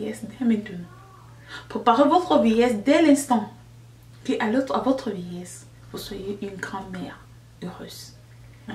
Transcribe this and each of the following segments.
vieillesse dès maintenant. Préparez votre vieillesse dès l'instant. À votre vieillesse, vous soyez une grand-mère heureuse.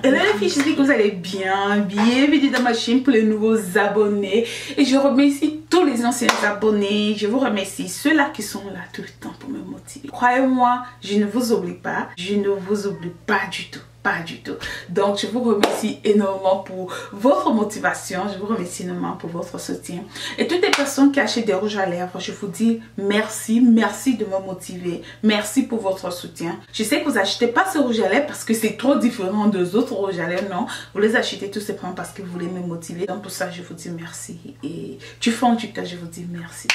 Et là les filles, je dis que vous allez bien. Bienvenue dans ma chaîne pour les nouveaux abonnés. Et je remercie tous les anciens abonnés. Je vous remercie ceux-là qui sont là tout le temps pour me motiver. Croyez-moi, je ne vous oublie pas. Je ne vous oublie pas du tout. Pas du tout. Donc, je vous remercie énormément pour votre motivation. Je vous remercie énormément pour votre soutien. Et toutes les personnes qui achètent des rouges à lèvres, je vous dis merci. Merci de me motiver. Merci pour votre soutien. Je sais que vous n'achetez pas ce rouge à lèvres parce que c'est trop différent des autres rouges à lèvres. Non, vous les achetez tout simplement parce que vous voulez me motiver. Donc, pour ça, je vous dis merci. Et du fond du cœur, je vous dis merci.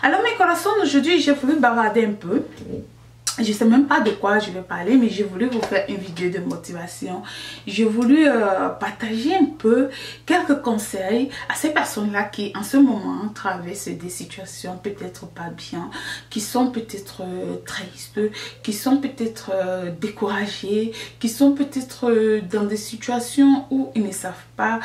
Alors, mes coraçons, aujourd'hui, j'ai voulu bavarder un peu. Je ne sais même pas de quoi je vais parler, mais j'ai voulu vous faire une vidéo de motivation. J'ai voulu partager un peu quelques conseils à ces personnes-là qui en ce moment traversent des situations peut-être pas bien, qui sont peut-être tristes, qui sont peut-être découragées, qui sont peut-être dans des situations où ils ne savent pas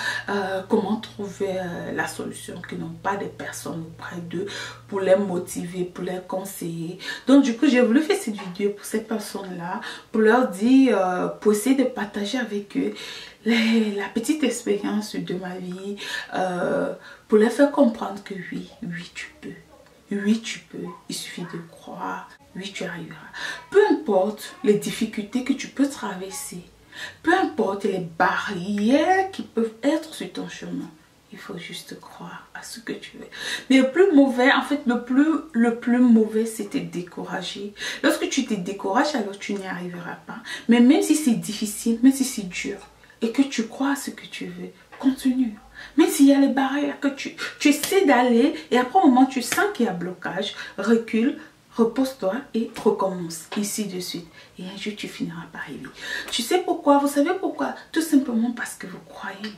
comment trouver la solution, qui n'ont pas de personnes auprès d'eux pour les motiver, pour les conseiller. Donc du coup, j'ai voulu faire cette vidéo pour ces personnes-là, pour leur dire, pour essayer de partager avec eux la petite expérience de ma vie, pour leur faire comprendre que oui, tu peux. Oui, tu peux. Il suffit de croire. Oui, tu arriveras. Peu importe les difficultés que tu peux traverser, peu importe les barrières qui peuvent être sur ton chemin, il faut juste croire à ce que tu veux. Mais le plus mauvais, en fait, le plus mauvais, c'est te décourager. Lorsque tu te décourages, alors tu n'y arriveras pas. Mais même si c'est difficile, même si c'est dur, et que tu crois à ce que tu veux, continue. Même s'il y a les barrières, que tu essaies d'aller, et après un moment, tu sens qu'il y a blocage, recule, repose-toi et recommence, ici de suite. Et un jour, tu finiras par arriver. Tu sais pourquoi? Vous savez pourquoi? Tout simplement parce que vous croyez.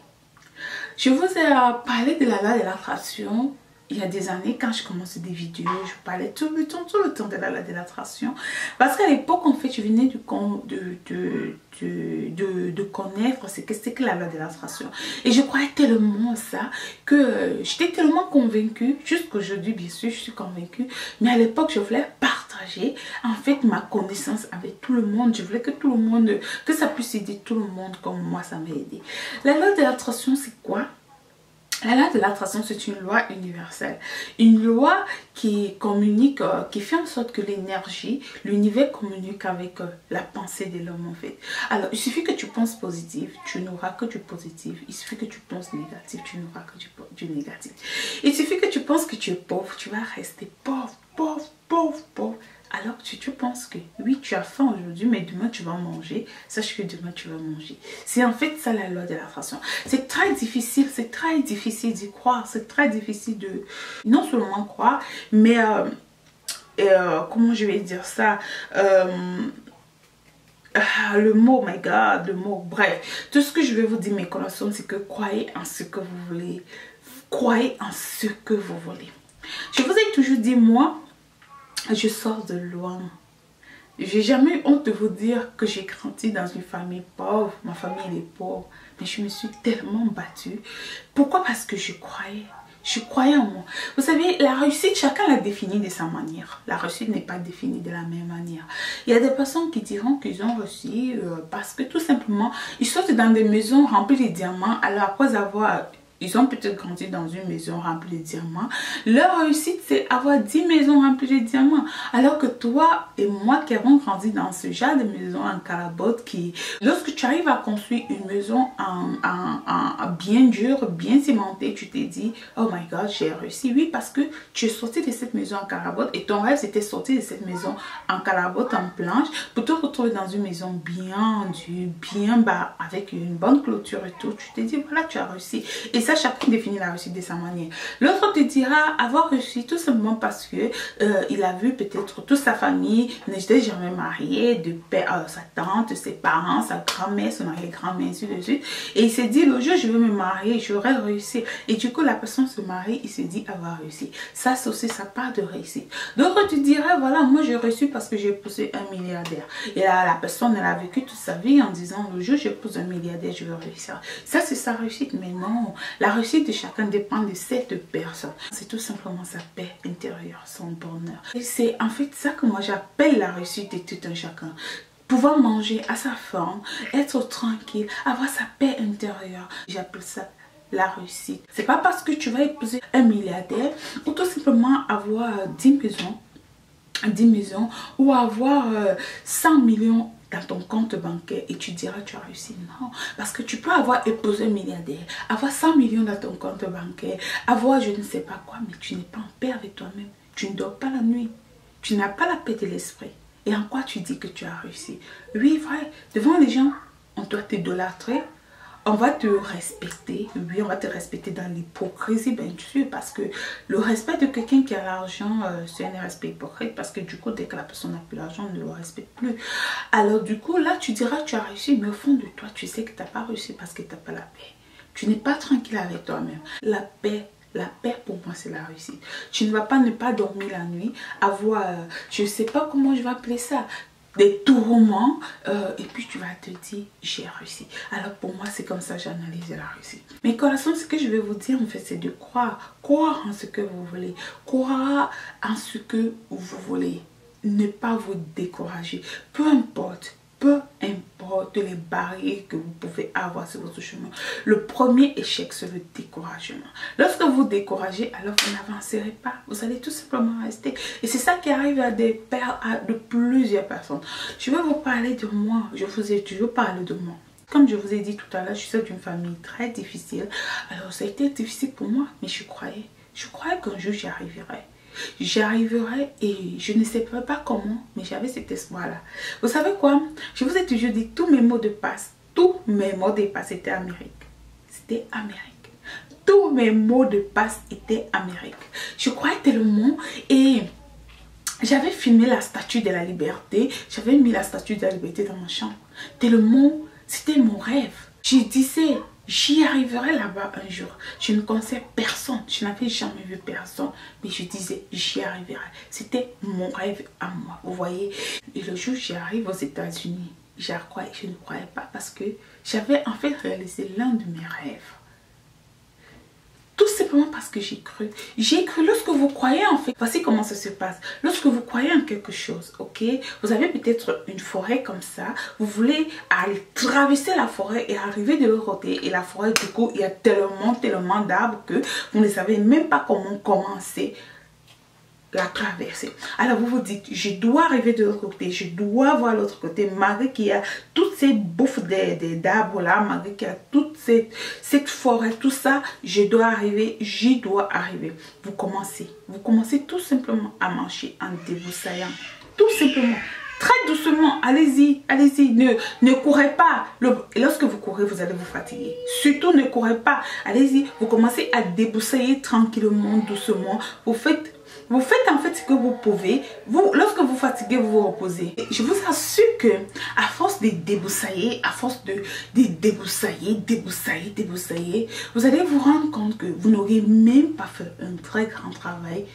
Je vous ai parlé de la loi de l'attraction il y a des années quand je commençais des vidéos. Je parlais tout le temps de la loi de l'attraction. Parce qu'à l'époque, en fait, je venais de connaître ce que c'est que la loi de l'attraction. Et je croyais tellement ça que j'étais tellement convaincue. Jusqu'aujourd'hui, bien sûr, je suis convaincue. Mais à l'époque, je voulais partager en fait ma connaissance avec tout le monde. Je voulais que tout le monde, que ça puisse aider tout le monde comme moi, ça m'a aidé. La loi de l'attraction, c'est quoi? La loi de l'attraction, c'est une loi universelle. Une loi qui communique, qui fait en sorte que l'énergie, l'univers communique avec la pensée de l'homme en fait. Alors, il suffit que tu penses positif, tu n'auras que du positif. Il suffit que tu penses négatif, tu n'auras que du négatif. Il suffit que tu penses que tu es pauvre, tu vas rester pauvre, pauvre, pauvre, pauvre. Alors que tu penses que oui, tu as faim aujourd'hui, mais demain tu vas manger. Sache que demain tu vas manger. C'est en fait ça la loi de l'attraction. C'est très difficile d'y croire. C'est très difficile de non seulement croire, mais comment je vais dire ça, le mot, my God, le mot, bref. Tout ce que je vais vous dire, mes connaissances, c'est que croyez en ce que vous voulez. Croyez en ce que vous voulez. Je vous ai toujours dit, moi, je sors de loin. J'ai jamais eu honte de vous dire que j'ai grandi dans une famille pauvre. Ma famille elle est pauvre. Mais je me suis tellement battue. Pourquoi? Parce que je croyais. Je croyais en moi. Vous savez, la réussite, chacun l'a définie de sa manière. La réussite n'est pas définie de la même manière. Il y a des personnes qui diront qu'ils ont réussi parce que tout simplement, ils sortent dans des maisons remplies de diamants. Alors après avoir... Ils ont peut-être grandi dans une maison remplie de diamants. Leur réussite, c'est avoir 10 maisons remplies de diamants. Alors que toi et moi qui avons grandi dans ce genre de maison en carabote, qui, lorsque tu arrives à construire une maison en bien dure, bien cimentée, tu t'es dit, oh my God, j'ai réussi. Oui, parce que tu es sorti de cette maison en carabote et ton rêve, c'était sortir de cette maison en carabote, en planche, pour te retrouver dans une maison bien dure, bien bas, avec une bonne clôture et tout. Tu t'es dit, voilà, tu as réussi. Et ça, chacun définit la réussite de sa manière. L'autre te dira avoir réussi tout simplement parce que il a vu peut-être toute sa famille n'était jamais mariée, de père, sa tante, ses parents, sa grand-mère, son arrière-grand-mère, ainsi de suite. Et il s'est dit, le jour où je vais me marier, j'aurai réussi. Et du coup, la personne se marie, il se dit avoir réussi. Ça, c'est aussi sa part de réussite. D'autres te diraient, voilà, moi j'ai réussi parce que j'ai épousé un milliardaire. Et là, la personne, elle a vécu toute sa vie en disant, le jour où j'épouse un milliardaire, je vais réussir. Ça, c'est sa réussite. Mais non, La réussite de chacun dépend de cette personne. C'est tout simplement sa paix intérieure, son bonheur. Et c'est en fait ça que moi j'appelle la réussite de tout un chacun. Pouvoir manger à sa faim, être tranquille, avoir sa paix intérieure. J'appelle ça la réussite. C'est pas parce que tu vas épouser un milliardaire ou tout simplement avoir 10 maisons ou avoir 100 millions dans ton compte bancaire et tu diras tu as réussi. Non, parce que tu peux avoir épousé un milliardaire, avoir 100 millions dans ton compte bancaire, avoir je ne sais pas quoi, mais tu n'es pas en paix avec toi-même. Tu ne dors pas la nuit. Tu n'as pas la paix de l'esprit. Et en quoi tu dis que tu as réussi? Oui, vrai, devant les gens, on doit t'idolâtrer. On va te respecter, oui, on va te respecter dans l'hypocrisie, bien sûr, parce que le respect de quelqu'un qui a l'argent, c'est un respect hypocrite, parce que du coup, dès que la personne n'a plus l'argent, on ne le respecte plus. Alors du coup, là, tu diras tu as réussi, mais au fond de toi, tu sais que tu n'as pas réussi parce que tu n'as pas la paix. Tu n'es pas tranquille avec toi-même. La paix pour moi c'est la réussite. Tu ne vas pas ne pas dormir la nuit, avoir, je ne sais pas comment je vais appeler ça, des tourments et puis tu vas te dire j'ai réussi. Alors pour moi c'est comme ça j'analyse la réussite. Mes coraçons, ce que je vais vous dire en fait c'est de croire en ce que vous voulez, croire en ce que vous voulez, ne pas vous décourager, peu importe les barrières que vous pouvez avoir sur votre chemin. Le premier échec, c'est le découragement. Lorsque vous découragez, alors vous n'avancerez pas. Vous allez tout simplement rester. Et c'est ça qui arrive à de plusieurs personnes. Je vais vous parler de moi. Je vous ai toujours parlé de moi. Comme je vous ai dit tout à l'heure, je suis d'une famille très difficile. Alors ça a été difficile pour moi, mais je croyais qu'un jour j'y arriverais. J'y arriverai et je ne sais pas comment, mais j'avais cet espoir-là. Vous savez quoi? Je vous ai toujours dit, tous mes mots de passe étaient Amérique. C'était Amérique. Tous mes mots de passe étaient Amérique. Je croyais tellement et j'avais filmé la statue de la liberté. J'avais mis la statue de la liberté dans ma chambre. Tellement, c'était mon rêve. Je disais, j'y arriverai là-bas un jour. Je ne connaissais personne. Je n'avais jamais vu personne. Mais je disais, j'y arriverai. C'était mon rêve à moi. Vous voyez? Et le jour où j'y arrive aux États-Unis, je ne croyais pas parce que j'avais en fait réalisé l'un de mes rêves. Tout simplement parce que j'ai cru. J'ai cru lorsque vous croyez en fait. Voici comment ça se passe. Lorsque vous croyez en quelque chose, ok? Vous avez peut-être une forêt comme ça. Vous voulez aller traverser la forêt et arriver de l'autre côté. Et la forêt, du coup, il y a tellement d'arbres que vous ne savez même pas comment commencer la traverser. Alors vous vous dites, je dois arriver de l'autre côté, je dois voir l'autre côté, malgré qu'il y a toutes ces bouffes d'arbres là, malgré qu'il y a toute cette forêt, tout ça, j'y dois arriver. Vous commencez tout simplement à marcher en débroussaillant, tout simplement. Très doucement, allez-y, ne courez pas. Lorsque vous courez, vous allez vous fatiguer. Surtout, ne courez pas. Allez-y, vous commencez à débroussailler tranquillement, doucement. Vous faites en fait ce que vous pouvez. Lorsque vous fatiguez, vous vous reposez. Et je vous assure que à force de débroussailler, à force de débroussailler, vous allez vous rendre compte que vous n'aurez même pas fait un très grand travail.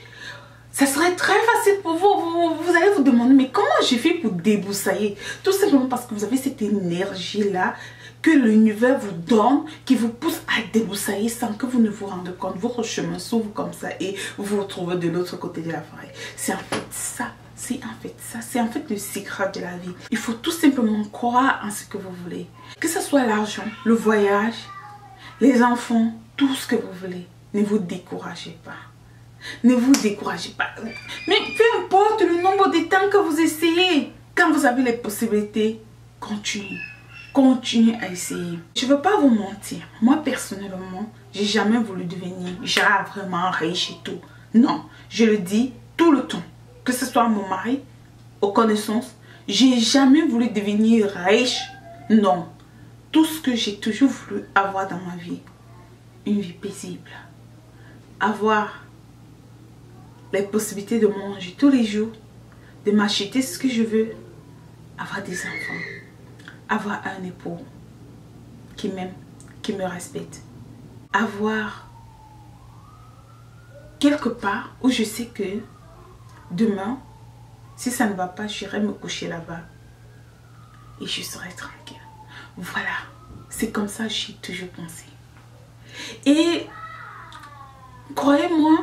Ça serait très facile pour vous. Vous allez vous demander, mais comment j'ai fait pour débroussailler? Tout simplement parce que vous avez cette énergie-là que l'univers vous donne, qui vous pousse à débroussailler sans que vous ne vous rendez compte. Votre chemin s'ouvre comme ça et vous vous retrouvez de l'autre côté de la forêt. C'est en fait ça. C'est en fait le secret de la vie. Il faut tout simplement croire en ce que vous voulez. Que ce soit l'argent, le voyage, les enfants, tout ce que vous voulez. Ne vous découragez pas. Ne vous découragez pas. Mais peu importe le nombre de temps que vous essayez, quand vous avez les possibilités, continuez à essayer. Je ne veux pas vous mentir. Moi, personnellement, j'ai jamais voulu devenir vraiment riche et tout. Non, je le dis tout le temps. Que ce soit mon mari, aux connaissances, j'ai jamais voulu devenir riche. Non. Tout ce que j'ai toujours voulu avoir dans ma vie, une vie paisible. Avoir les possibilités de manger tous les jours, de m'acheter ce que je veux, avoir des enfants, avoir un époux qui m'aime, qui me respecte, avoir quelque part où je sais que demain, si ça ne va pas, j'irai me coucher là-bas et je serai tranquille. Voilà, c'est comme ça que j'ai toujours pensé. Et croyez-moi,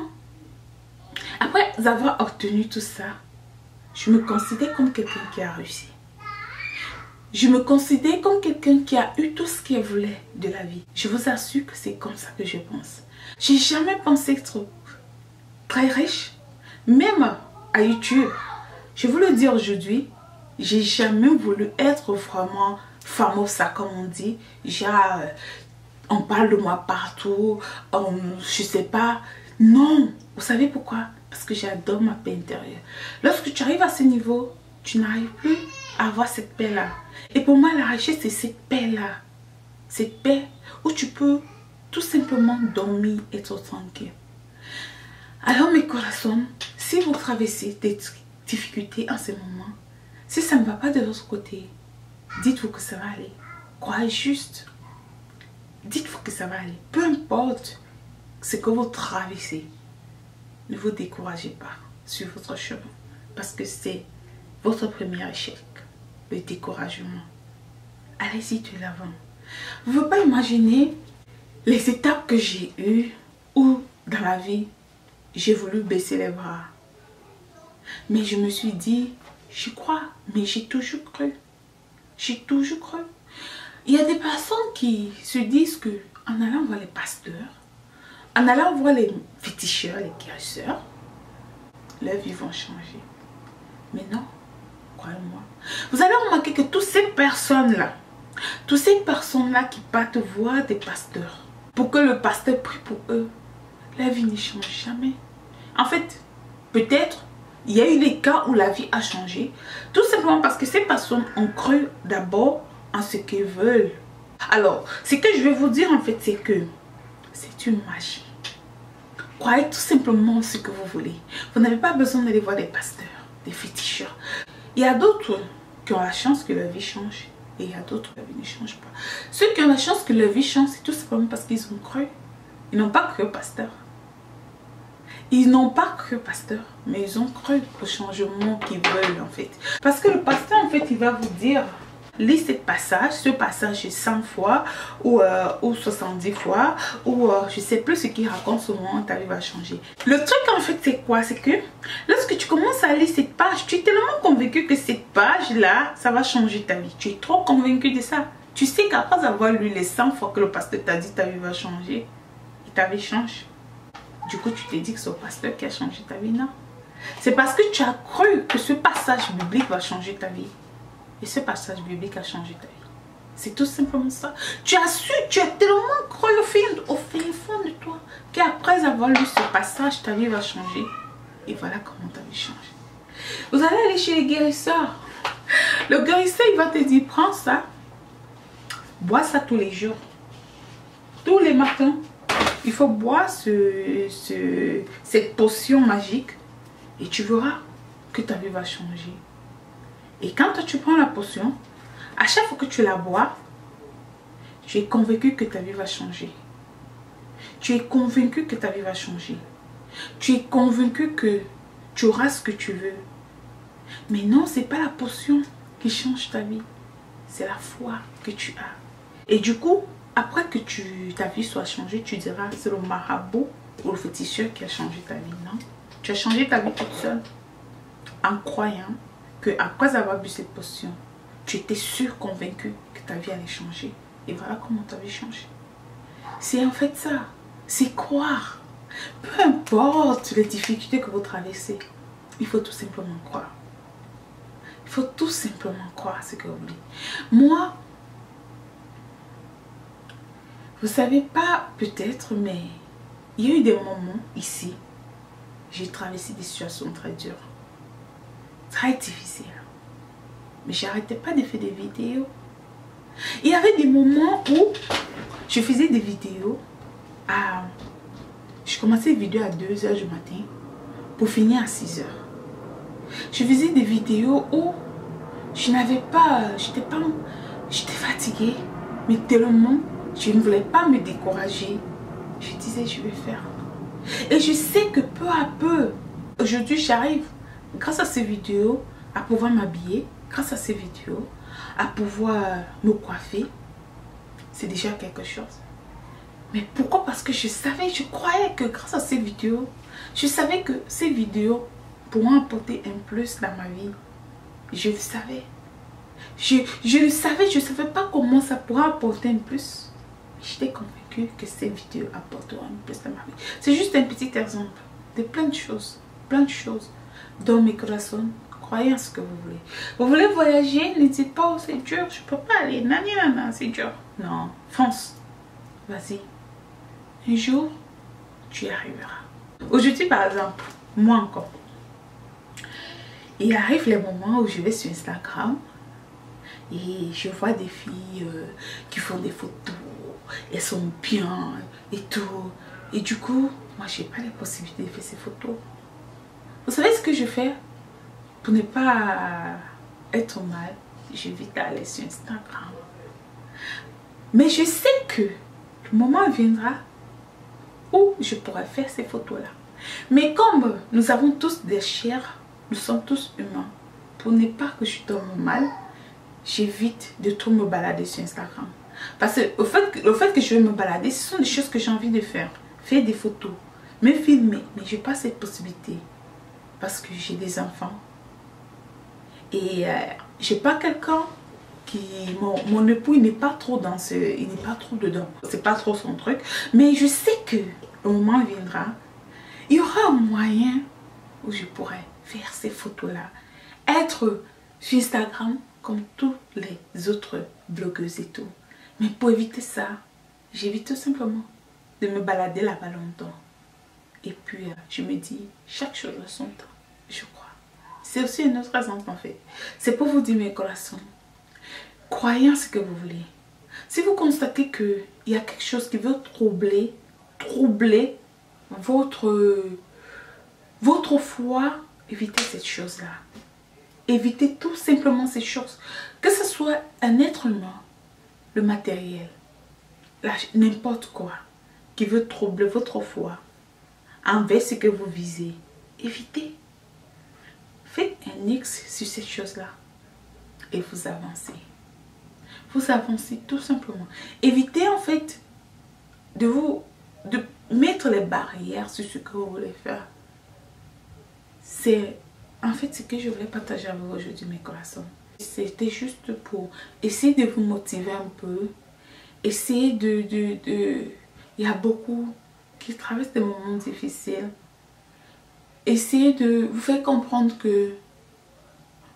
après avoir obtenu tout ça, je me considère comme quelqu'un qui a réussi. Je me considère comme quelqu'un qui a eu tout ce qu'il voulait de la vie. Je vous assure que c'est comme ça que je pense. J'ai jamais pensé être très riche. Même à YouTube, je vous le dis aujourd'hui, j'ai jamais voulu être vraiment famosa comme on dit. Genre, on parle de moi partout, je sais pas. Non, vous savez pourquoi? Parce que j'adore ma paix intérieure. Lorsque tu arrives à ce niveau, tu n'arrives plus à avoir cette paix-là. Et pour moi, la richesse, c'est cette paix-là. Cette paix où tu peux tout simplement dormir et être tranquille. Alors mes corazones, si vous traversez des difficultés en ce moment, si ça ne va pas de votre côté, dites-vous que ça va aller. Croyez juste. Dites-vous que ça va aller. Peu importe ce que vous traversez, ne vous découragez pas sur votre chemin. Parce que c'est votre premier échec, le découragement. Allez-y de l'avant. Vous ne pouvez pas imaginer les étapes que j'ai eues où dans la vie, j'ai voulu baisser les bras. Mais je me suis dit, je crois, mais j'ai toujours cru. J'ai toujours cru. Il y a des personnes qui se disent que en allant voir les pasteurs, en allant voir les féticheurs, les guérisseurs, leurs vies vont changer. Mais non, croyez-moi. Vous allez remarquer que toutes ces personnes-là qui partent voir des pasteurs, pour que le pasteur prie pour eux, la vie ne change jamais. En fait, peut-être, il y a eu des cas où la vie a changé, tout simplement parce que ces personnes ont cru d'abord en ce qu'ils veulent. Alors, ce que je vais vous dire en fait, c'est que c'est une magie. Croyez tout simplement ce que vous voulez. Vous n'avez pas besoin d'aller voir des pasteurs, des féticheurs. Il y a d'autres qui ont la chance que leur vie change. Et il y a d'autres que leur vie ne change pas. Ceux qui ont la chance que leur vie change, c'est tout simplement parce qu'ils ont cru. Ils n'ont pas cru au pasteur. Ils n'ont pas cru au pasteur, mais ils ont cru au changement qu'ils veulent en fait. Parce que le pasteur en fait, il va vous dire, lis ce passage 100 fois ou 70 fois ou je sais plus ce qu'il raconte ce moment, ta vie va changer. Le truc en fait c'est quoi? C'est que lorsque tu commences à lire cette page, tu es tellement convaincu que cette page là, ça va changer ta vie. Tu es trop convaincu de ça. Tu sais qu'après avoir lu les 100 fois que le pasteur t'a dit ta vie va changer, et ta vie change. Du coup, tu te dis que c'est le pasteur qui a changé ta vie, non? C'est parce que tu as cru que ce passage biblique va changer ta vie. Et ce passage biblique a changé ta vie. C'est tout simplement ça. Tu as su, tu as tellement cru au fin fond de toi qu'après avoir lu ce passage, ta vie va changer. Et voilà comment ta vie change. Vous allez aller chez les guérisseurs. Le guérisseur, il va te dire, prends ça. Bois ça tous les jours. Tous les matins. Il faut boire cette potion magique et tu verras que ta vie va changer. Et quand tu prends la potion, à chaque fois que tu la bois, tu es convaincu que ta vie va changer. Tu es convaincu que ta vie va changer. Tu es convaincu que tu auras ce que tu veux. Mais non, ce n'est pas la potion qui change ta vie. C'est la foi que tu as. Et du coup, après que ta vie soit changée, tu diras c'est le marabout ou le féticheur qui a changé ta vie. Non, tu as changé ta vie toute seule en croyant que après avoir bu cette potion, tu étais sûr, convaincu que ta vie allait changer. Et voilà comment ta vie change. C'est en fait ça. C'est croire. Peu importe les difficultés que vous traversez, il faut tout simplement croire. Il faut tout simplement croire ce que vous voulez. Moi, vous savez pas peut-être, mais il y a eu des moments ici, j'ai traversé des situations très dures, très difficiles. Mais j'arrêtais pas de faire des vidéos. Il y avait des moments où je faisais des vidéos je commençais les vidéos à 2 h du matin pour finir à 6 h. Je faisais des vidéos où je n'avais pas, j'étais fatiguée, mais tellement je ne voulais pas me décourager. Je disais, je vais faire. Et je sais que peu à peu, aujourd'hui, j'arrive, grâce à ces vidéos, à pouvoir m'habiller, grâce à ces vidéos, à pouvoir me coiffer. C'est déjà quelque chose. Mais pourquoi? Parce que je savais, je croyais que grâce à ces vidéos, je savais que ces vidéos pourront apporter un plus dans ma vie. Je le savais. Je le savais, je ne savais pas comment ça pourrait apporter un plus. J'étais convaincue que ces vidéos apporteront un plus dans ma vie. C'est juste un petit exemple de plein de choses dans mes corazones. Croyez en ce que vous voulez. Vous voulez voyager, ne dites pas, oh c'est dur, je ne peux pas aller, nana, c'est dur. Non, fonce, vas-y. Un jour, tu y arriveras. Aujourd'hui, par exemple, moi encore, il arrive les moments où je vais sur Instagram et je vois des filles qui font des photos, elles sont bien et tout. Et du coup, moi, je n'ai pas la possibilité de faire ces photos. Vous savez ce que je fais? Pour ne pas être mal, j'évite d'aller sur Instagram. Mais je sais que le moment viendra où je pourrai faire ces photos-là. Mais comme nous avons tous des chairs, nous sommes tous humains, pour ne pas que je tombe mal, j'évite de trop me balader sur Instagram. Parce que le fait que je vais me balader, ce sont des choses que j'ai envie de faire. Faire des photos, me filmer, mais je n'ai pas cette possibilité. Parce que j'ai des enfants. Et je n'ai pas quelqu'un qui... Mon époux, il n'est pas trop dans ce... Il n'est pas trop dedans. C'est pas trop son truc. Mais je sais que le moment viendra, il y aura un moyen où je pourrai faire ces photos-là. Être sur Instagram comme tous les autres blogueuses et tout. Mais pour éviter ça, j'évite tout simplement de me balader là-bas longtemps. Et puis, je me dis, chaque chose a son temps, je crois. C'est aussi un autre exemple en fait. C'est pour vous dire mes corazones. Croyez en ce que vous voulez. Si vous constatez qu'il y a quelque chose qui veut troubler votre foi, évitez cette chose-là. Évitez tout simplement ces choses. Que ce soit un être humain, le matériel, n'importe quoi qui veut troubler votre foi envers ce que vous visez, évitez. Faites un X sur cette chose-là et vous avancez. Vous avancez tout simplement. Évitez en fait de mettre les barrières sur ce que vous voulez faire. C'est en fait ce que je voulais partager avec vous aujourd'hui, mes corazones. C'était juste pour essayer de vous motiver un peu. Essayer il y a beaucoup qui traversent des moments difficiles. Essayez de vous faire comprendre que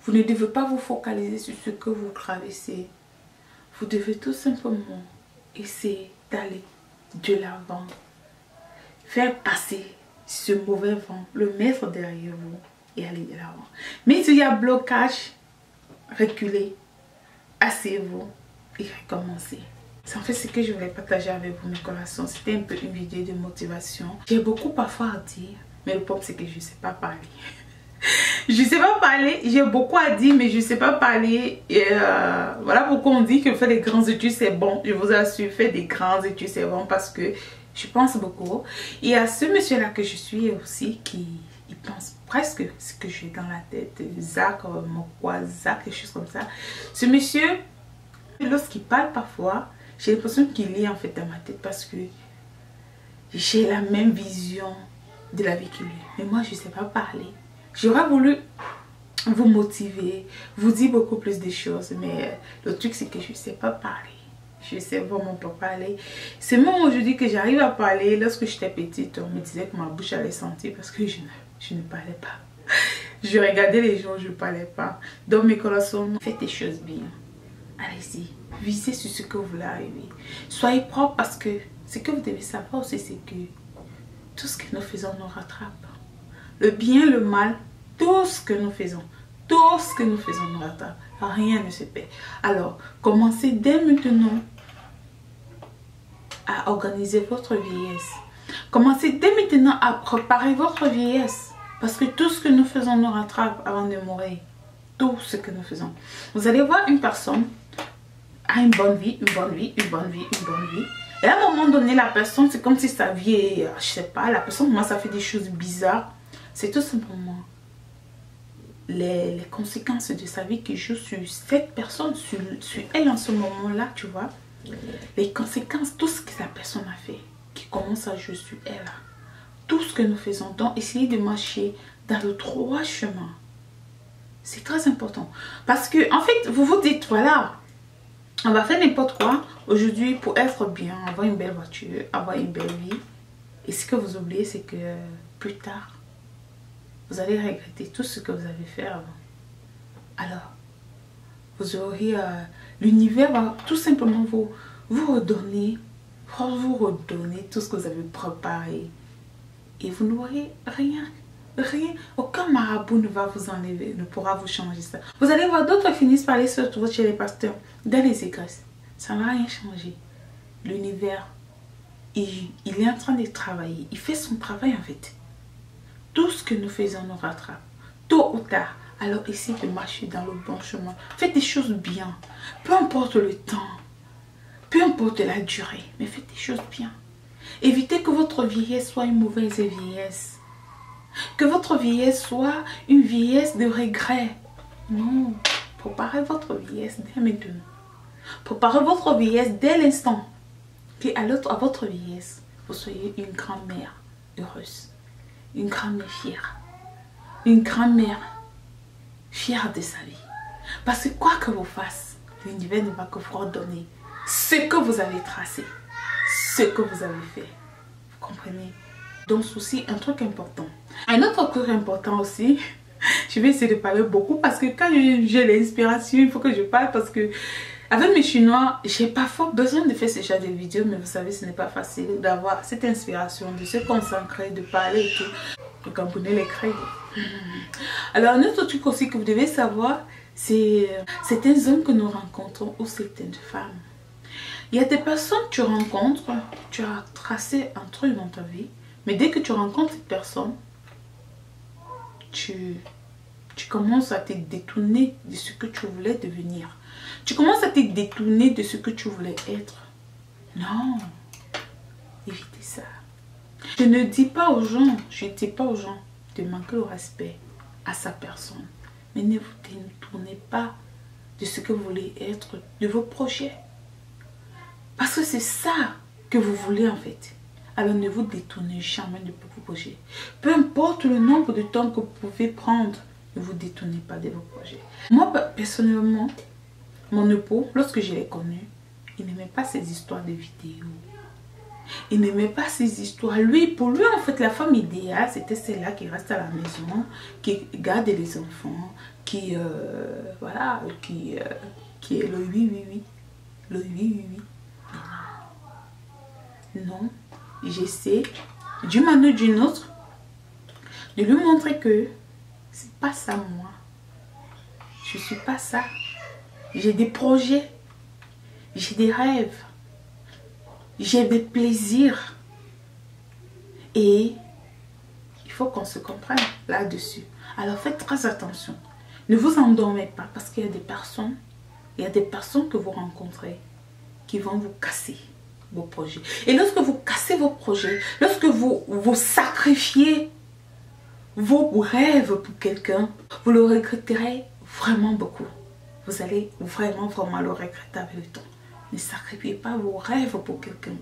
vous ne devez pas vous focaliser sur ce que vous traversez. Vous devez tout simplement essayer d'aller de l'avant. Faire passer ce mauvais vent, le mettre derrière vous et aller de l'avant. Mais s'il y a blocage, reculez, asseyez-vous et recommencez. C'est en fait ce que je voulais partager avec vous, mes corazones. C'était un peu une vidéo de motivation. J'ai beaucoup parfois à dire, mais le problème c'est que je ne sais pas parler. Je ne sais pas parler, j'ai beaucoup à dire, mais je ne sais pas parler. Et voilà pourquoi on dit que faire des grandes études c'est bon. Je vous assure, faire des grandes études c'est bon parce que je pense beaucoup. Il y a ce monsieur-là que je suis aussi qui pense presque ce que j'ai dans la tête. Zach, Zach, quelque chose comme ça. Ce monsieur, lorsqu'il parle parfois, j'ai l'impression qu'il lit en fait dans ma tête parce que j'ai la même vision de la vie que lui. Mais moi, je ne sais pas parler. J'aurais voulu vous motiver, vous dire beaucoup plus de choses. Mais le truc, c'est que je ne sais pas parler. Je ne sais vraiment pas parler. C'est même aujourd'hui que j'arrive à parler. Lorsque j'étais petite, on me disait que ma bouche allait sentir parce que je ne parlais pas. Je regardais les gens, je ne parlais pas. Donc mes corazones, faites des choses bien. Allez-y, visez sur ce que vous voulez arriver. Soyez propre parce que ce que vous devez savoir aussi, c'est que tout ce que nous faisons nous rattrape. Le bien, le mal, tout ce que nous faisons nous rattrape. Rien ne se perd. Alors, commencez dès maintenant à organiser votre vieillesse. Commencez dès maintenant à préparer votre vieillesse. Parce que tout ce que nous faisons nous rattrape avant de mourir. Tout ce que nous faisons. Vous allez voir une personne a une bonne vie, une bonne vie, une bonne vie, une bonne vie. Et à un moment donné, la personne, c'est comme si sa vie est, je sais pas, la personne commence à faire des choses bizarres. C'est tout simplement les conséquences de sa vie qui jouent sur cette personne, sur elle en ce moment-là, tu vois. les conséquences, tout ce que la personne a fait, qui commence à jouer sur elle, tout ce que nous faisons, donc essayez de marcher dans le droit chemin. C'est très important. Parce que, en fait, vous vous dites, voilà, on va faire n'importe quoi aujourd'hui pour être bien, avoir une belle voiture, avoir une belle vie. Et ce que vous oubliez, c'est que plus tard, vous allez regretter tout ce que vous avez fait avant. Alors, vous aurez, l'univers va tout simplement vous redonner tout ce que vous avez préparé. Et vous n'aurez rien. Rien, aucun marabout ne va vous enlever, ne pourra vous changer ça. Vous allez voir, d'autres finissent par aller se retrouver chez les pasteurs, dans les églises. Ça n'a rien changé. L'univers, il est en train de travailler. Il fait son travail en fait. Tout ce que nous faisons nous rattrape. Tôt ou tard. Alors essayez de marcher dans le bon chemin. Faites des choses bien. Peu importe le temps. Peu importe la durée. Mais faites des choses bien. Évitez que votre vieillesse soit une mauvaise vieillesse. Que votre vieillesse soit une vieillesse de regret. Non. Préparez votre vieillesse dès maintenant. Préparez votre vieillesse dès l'instant. Qu'à votre vieillesse, vous soyez une grand-mère heureuse. Une grand-mère fière. Une grand-mère fière de sa vie. Parce que quoi que vous fassiez, l'univers ne va que vous redonner ce que vous avez tracé. Ce que vous avez fait. Vous comprenez? Donc aussi un truc important. Un autre truc important aussi, je vais essayer de parler beaucoup parce que quand j'ai l'inspiration, il faut que je parle parce que avec mes chinois, j'ai parfois besoin de faire ce genre de vidéos, mais vous savez, ce n'est pas facile d'avoir cette inspiration, de se concentrer, de parler et tout. Le Camerounais les crée. Alors un autre truc aussi que vous devez savoir, c'est certains hommes que nous rencontrons ou certaines femmes. Il y a des personnes que tu rencontres, tu as tracé un truc dans ta vie. Mais dès que tu rencontres cette personne, tu commences à te détourner de ce que tu voulais devenir. Tu commences à te détourner de ce que tu voulais être. Non, évitez ça. Je ne dis pas aux gens, de manquer le respect à sa personne. Mais ne vous détournez pas de ce que vous voulez être, de vos projets. Parce que c'est ça que vous voulez en fait. Alors ne vous détournez jamais de vos projets. Peu importe le nombre de temps que vous pouvez prendre, ne vous détournez pas de vos projets. Moi, personnellement, mon époux, lorsque je l'ai connu, il n'aimait pas ces histoires de vidéos. Il n'aimait pas ces histoires. Pour lui, en fait, la femme idéale, c'était celle-là qui reste à la maison, qui garde les enfants, voilà, qui est le oui. Le oui. Non. J'essaie, d'une manière ou d'une autre, de lui montrer que c'est pas ça moi. Je suis pas ça. J'ai des projets, j'ai des rêves, j'ai des plaisirs. Et il faut qu'on se comprenne là-dessus. Alors faites très attention. Ne vous endormez pas parce qu'il y a des personnes, que vous rencontrez qui vont vous casser vos projets. Et lorsque vous cassez vos projets, lorsque vous sacrifiez vos rêves pour quelqu'un, vous le regretterez vraiment beaucoup. Vous allez vraiment le regretter avec le temps. Ne sacrifiez pas vos rêves pour quelqu'un.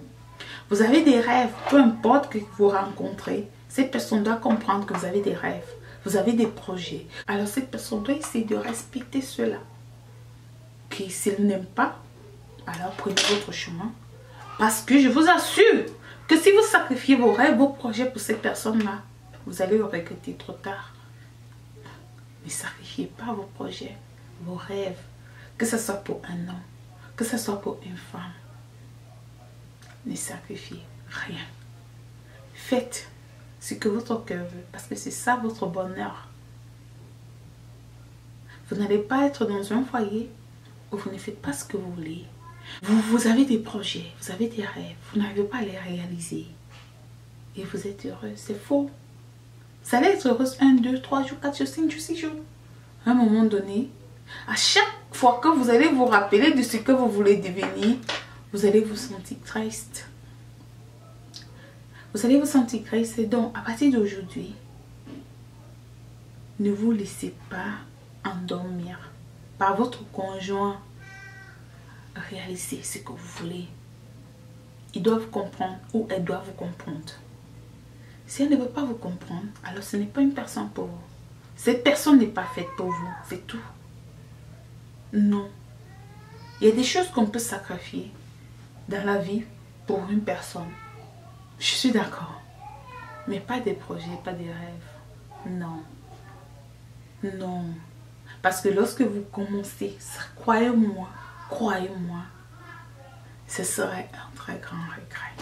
Vous avez des rêves, peu importe que vous rencontrez, cette personne doit comprendre que vous avez des rêves, vous avez des projets. Alors cette personne doit essayer de respecter cela. Que s'il n'aime pas, alors prenez votre chemin. Parce que je vous assure que si vous sacrifiez vos rêves, vos projets pour cette personne-là, vous allez le regretter trop tard. Ne sacrifiez pas vos projets, vos rêves, que ce soit pour un homme, que ce soit pour une femme. Ne sacrifiez rien. Faites ce que votre cœur veut, parce que c'est ça votre bonheur. Vous n'allez pas être dans un foyer où vous ne faites pas ce que vous voulez. Vous avez des projets, vous avez des rêves, vous n'arrivez pas à les réaliser. Et vous êtes heureux, c'est faux. Vous allez être heureuse 1, 2, 3 jours, 4 jours, 5 jours, 6 jours. À un moment donné, à chaque fois que vous allez vous rappeler de ce que vous voulez devenir, vous allez vous sentir triste. Vous allez vous sentir triste. Donc, à partir d'aujourd'hui, ne vous laissez pas endormir par votre conjoint réaliser ce que vous voulez. Ils doivent comprendre ou elles doivent vous comprendre. Si elle ne veut pas vous comprendre, alors ce n'est pas une personne pour vous. Cette personne n'est pas faite pour vous, c'est tout. Non. Il y a des choses qu'on peut sacrifier dans la vie pour une personne. Je suis d'accord. Mais pas des projets, pas des rêves. Non. Non. Parce que lorsque vous commencez, croyez-moi, ce serait un très grand regret.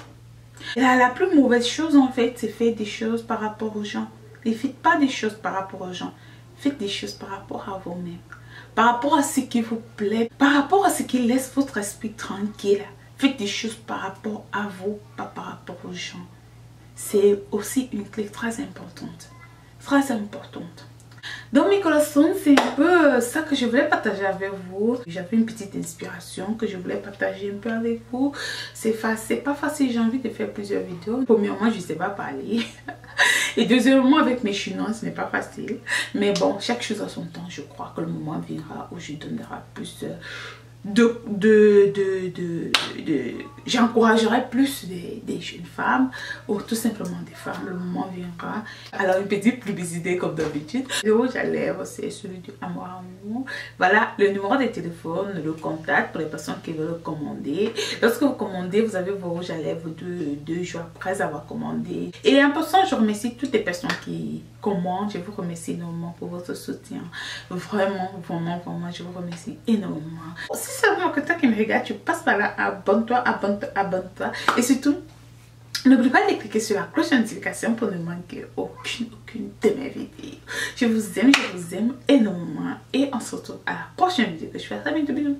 Et là, la plus mauvaise chose en fait, c'est faire des choses par rapport aux gens. Ne faites pas des choses par rapport aux gens. Faites des choses par rapport à vous-même. Par rapport à ce qui vous plaît. Par rapport à ce qui laisse votre esprit tranquille. Faites des choses par rapport à vous, pas par rapport aux gens. C'est aussi une clé très importante. Très importante. Donc mes corazones, c'est un peu ça que je voulais partager avec vous. J'avais une petite inspiration que je voulais partager un peu avec vous. C'est pas facile, j'ai envie de faire plusieurs vidéos. Premièrement, je ne sais pas parler. Et deuxièmement, avec mes chinois, ce n'est pas facile. Mais bon, chaque chose a son temps. Je crois que le moment viendra où je donnerai plus j'encouragerai plus des jeunes femmes ou tout simplement des femmes. Le moment viendra. Alors une petite publicité comme d'habitude. Le rouge à lèvres, c'est celui du Amour Amour. Voilà le numéro de téléphone, le contact pour les personnes qui veulent commander. Lorsque vous commandez, vous avez vos rouges à lèvres 2 jours après avoir commandé. Et en passant, je remercie toutes les personnes qui commandent. Je vous remercie énormément pour votre soutien. Vraiment, je vous remercie énormément. Si c'est vraiment que toi qui me regarde, tu passes par là, abonne-toi. Et surtout, n'oublie pas de cliquer sur la cloche de notification pour ne manquer aucune de mes vidéos. Je vous aime énormément. Et on se retrouve à la prochaine vidéo que je fais. À bientôt, bisous.